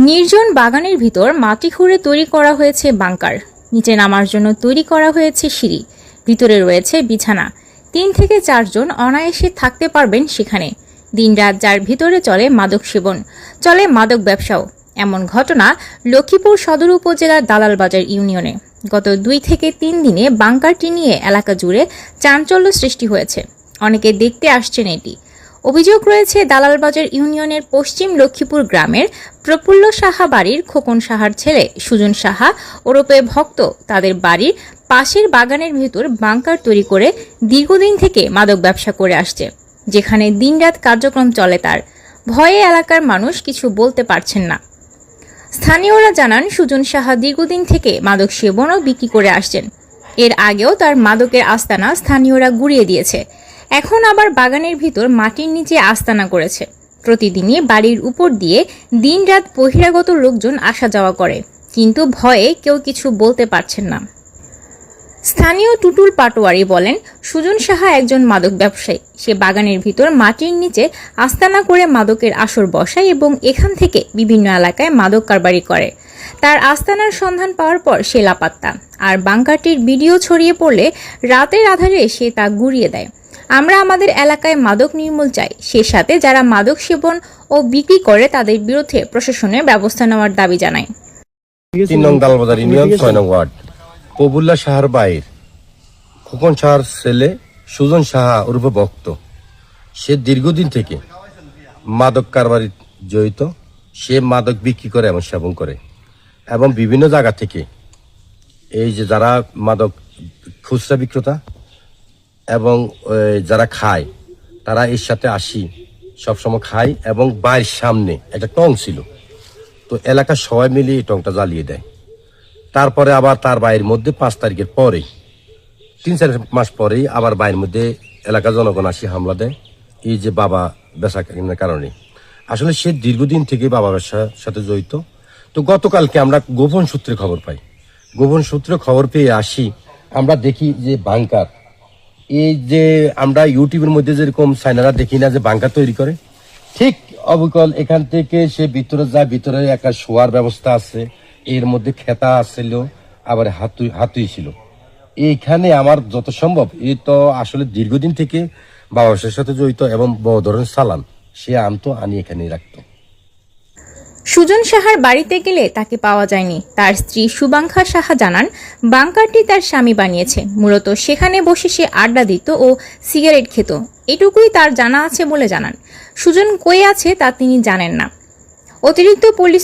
নির্জন বাগানের ভিতর মাটি খুঁড়ে তৈরি করা হয়েছে বাংকার। নিচে নামার জন্য তৈরি করা হয়েছে সিঁড়ি। ভিতরে রয়েছে বিছানা। 3 থেকে 4 জন অনায়াসে থাকতে পারবেন সেখানে। দিনরাত যার ভিতরে চলে মাদক সেবন, চলে মাদক ব্যবসাও। এমন ঘটনা লক্ষ্মীপুর সদর উপজেলার দালালবাজার ইউনিয়নে। গত 2 থেকে 3 দিনে বাংকারটি নিয়ে এলাকা জুড়ে চাঞ্চল্য সৃষ্টি হয়েছে। অনেকে দেখতে আসছেন এটি। অভিযোগ রয়েছে দালালবাজার ইউনিয়নের পশ্চিম লক্ষ্মীপুর গ্রামের প্রফুল্ল সাহা বাড়ির খোকন সাহার ছেলে সুজন সাহা ওরফে ভক্ত তাদের বাড়ির পাশের বাগানের ভেতর বাংকার তৈরি করে দীর্ঘদিন থেকে মাদক ব্যবসা করে আসছে, যেখানে দিনরাত কার্যক্রম চলে তার। ভয়ে এলাকার মানুষ কিছু বলতে পারছেন না। স্থানীয়রা জানান, সুজন সাহা দীর্ঘদিন থেকে মাদক সেবন ও বিক্রি করে আসছেন। এর আগেও তার মাদকের আস্তানা স্থানীয়রা গুড়িয়ে দিয়েছে। এখন আবার বাগানের ভিতর মাটির নিচে আস্তানা করেছে। প্রতিদিনই বাড়ির উপর দিয়ে দিনরাত বহিরাগত লোকজন আসা যাওয়া করে, কিন্তু ভয়ে কেউ কিছু বলতে পারছেন না। স্থানীয় টুটুল পাটোয়ারি বলেন, সুজন সাহা একজন মাদক ব্যবসায়ী। সে বাগানের ভিতর মাটির নিচে আস্তানা করে মাদকের আসর বসায় এবং এখান থেকে বিভিন্ন এলাকায় মাদক কারবারি করে। তার আস্তানার সন্ধান পাওয়ার পর সে লাপাত্তা। আর বাংকারটির ভিডিও ছড়িয়ে পড়লে রাতের আধারে সে তা গুড়িয়ে দেয়। আমরা আমাদের এলাকায় মাদক নির্মূল চাই। সে সাথে যারা মাদক সেবন ও বিক্রি করে তাদের বিরুদ্ধে প্রশাসনের ব্যবস্থা নেওয়ার দাবি জানায়। 3 নং দালালবাজার ইউনিয়ন 6 নং ওয়ার্ড প্রফুল্ল সাহার বাইর খোকন সাহার ছেলে সুজন সাহা ওরফে ভক্ত। সে দীর্ঘদিন থেকে মাদক কারবারে জড়িত। সে মাদক বিক্রি করে এবং সেবন করে এবং বিভিন্ন জায়গা থেকে এই যে যারা মাদক খুচরা বিক্রেতা এবং যারা খায় তারা এর সাথে আসি সবসময় খায় এবং বাড়ির সামনে একটা টং ছিল, তো এলাকার সবাই মিলে এই টংটা জ্বালিয়ে দেয়। তারপরে আবার তার বাড়ির মধ্যে 5 তারিখের পরেই 3-4 মাস পরেই আবার বাড়ির মধ্যে এলাকার জনগণ আসি হামলা দেয় এই যে বাবা বেচা কেনার কারণে। আসলে সে দীর্ঘদিন থেকে বাবা ব্যবসার সাথে জড়িত। তো গতকালকে আমরা গোপন সূত্রে খবর পাই। গোপন সূত্রে খবর পেয়ে আসি, আমরা দেখি যে বাংকার, এই যে আমরা ইউটিউবের মধ্যে যেরকম চাইনারা দেখি না যে বাংকার তৈরি করে, ঠিক অবিকল এখান থেকে সে ভিতরে যায়। ভিতরে একটা শোয়ার ব্যবস্থা আছে, এর মধ্যে খেতা আসছিল, আবার হাতুই ছিল। এইখানে আমার যত সম্ভব এই তো আসলে দীর্ঘদিন থেকে বাবা ব্যবসার সাথে জড়িত এবং বড় ধরনের চালান সে আনতো, আনি এখানে রাখতো। সুজন সাহার বাড়িতে গেলে তাকে পাওয়া যায়নি। তার স্ত্রী শুভাঙ্ক্ষা সাহা জানান, বাংকারটি তার স্বামী বানিয়েছে। মূলত সেখানে বসে সে আড্ডা দিত ও সিগারেট খেত। এটুকুই তার জানা আছে বলে জানান। সুজন কই আছে তা তিনি জানেন না। অতিরিক্ত পুলিশ